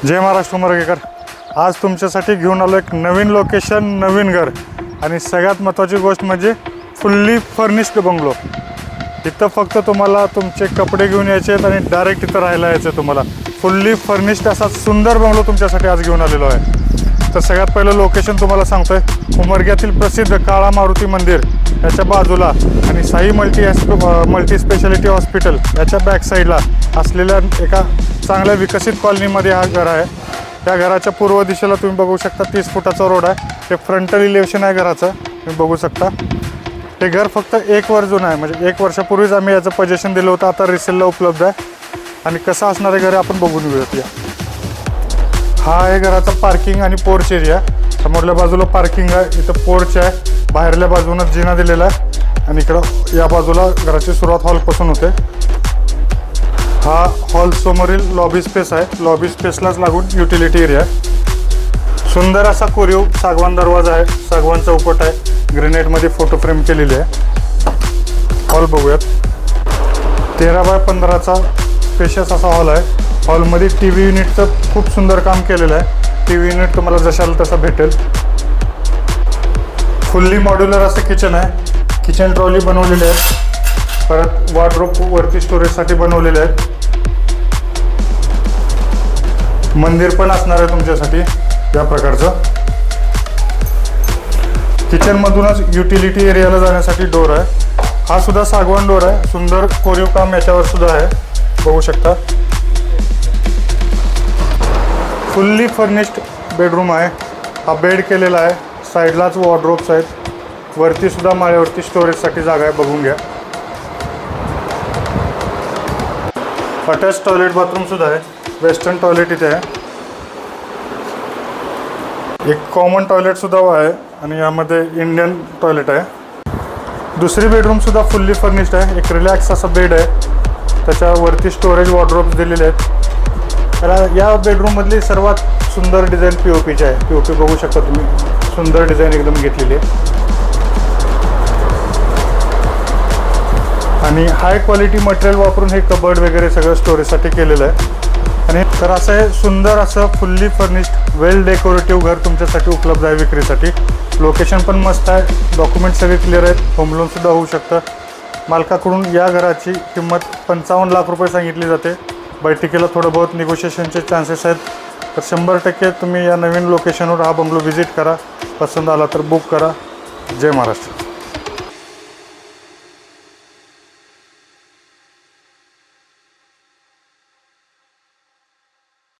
जय महाराष्ट्र उमरगेकर. आज तुमच्यासाठी घेऊन आलो एक नवीन लोकेशन, नवीन घर आणि सगळ्यात महत्त्वाची गोष्ट म्हणजे फुल्ली फर्निश्ड बंगलो. इथं फक्त तुम्हाला तुमचे कपडे घेऊन यायचे आहेत आणि डायरेक्ट इथं राहायला यायचं. तुम्हाला फुल्ली फर्निश्ड असा सुंदर बंगलो तुमच्यासाठी आज घेऊन आलेलो आहे. तर सगळ्यात पहिलं लोकेशन तुम्हाला सांगतोय, उमरग्यातील प्रसिद्ध काळा मारुती मंदिर याच्या बाजूला आणि साई मल्टी स्पेशालिटी हॉस्पिटल याच्या बॅक साईडला असलेल्या एका चांगल्या विकसित कॉलनीमध्ये हा घर आहे. त्या घराच्या पूर्व दिशेला तुम्ही बघू शकता 30 फुटाचा रोड आहे. हे फ्रंटल इलेव्हेशन आहे घराचं, तुम्ही बघू शकता. हे घर फक्त 1 वर्ष जुनं आहे, म्हणजे 1 वर्षापूर्वीच आम्ही याचं पोझिशन दिलं होतं. आता रिसेलला उपलब्ध आहे. आणि कसं असणार आहे घर आपण बघून घेऊयात. या हा आहे घराचा पार्किंग आणि पोर्च एरिया. समोरल्या बाजूला पार्किंग आहे, इथं पोर्च आहे, बाहेरल्या बाजूनं जिना दिलेला आहे आणि इकडं या बाजूला घराची सुरुवात हॉलपासून होते. हा हॉल समोरील लॉबी स्पेस आहे. लॉबी स्पेसलाच लागून युटिलिटी एरिया आहे. सुंदर असा कोरीव सागवान दरवाजा आहे, सागवान चौकट आहे, ग्रेनाइटमध्ये फोटो फ्रेम केलेली आहे. हॉल बघूयात. 13x15चा स्पेशियस असा हॉल आहे. हॉलमध्ये टी व्ही युनिटचं खूप सुंदर काम केलेलं आहे. टी व्ही युनिट तुम्हाला जशाला तसं भेटेल. फुल्ली मॉड्युलर असं किचन आहे. किचन ट्रॉली बनवलेली आहे. परत वॉर्डरोब वरती स्टोरेजसाठी बनवलेले आहेत. मंदिर पण असणार आहे तुमच्यासाठी या प्रकारचं. किचनमधूनच युटिलिटी एरियाला जाण्यासाठी डोर आहे. हा सुद्धा सागवान डोर आहे. सुंदर कोरीव काम याच्यावर सुद्धा आहे, बघू शकता. फुल्ली फर्निश्ड बेडरूम आहे. हा बेड केलेला आहे. साईडलाच वॉर्डरोब्स आहेत. वरती सुद्धा माळ्यावरती स्टोरेजसाठी जागा आहे, बघून घ्या. अटॅच टॉयलेट बाथरूम सुद्धा आहे. वेस्टर्न टॉयलेट इथे आहे. एक कॉमन टॉयलेट सुद्धा आहे आणि यामध्ये इंडियन टॉयलेट आहे. दुसरी बेडरूम सुद्धा फुल्ली फर्निश्ड आहे. एक रिलॅक्स असा बेड आहे, त्याच्यावरती स्टोरेज वॉर्डरोब्स दिलेले आहेत. तर या बेडरूममधली सर्वात सुंदर डिझाईन POPची आहे. POP बघू शकता तुम्ही, सुंदर डिझाईन एकदम घेतलेली आहे आणि हाय क्वालिटी मटेरियल वापरून हे कबर्ड वगैरे सगळं स्टोरेजसाठी केलेलं आहे. आणि तर असं हे सुंदर असं फुल्ली फर्निश्ड वेल डेकोरेटिव्ह घर तुमच्यासाठी उपलब्ध आहे विक्रीसाठी. लोकेशन पण मस्त आहे. डॉक्युमेंट सगळे क्लिअर आहेत. होम लोनसुद्धा होऊ शकतं. मालकाकडून या घराची किंमत 55 लाख रुपये सांगितली जाते. बैठकीला थोडं बहुत निगोशिएशनचे चान्सेस आहेत. तर 100% तुम्ही या नवीन लोकेशनवर हा बंगलो व्हिजिट करा. पसंत आला तर बुक करा. जय महाराष्ट्र.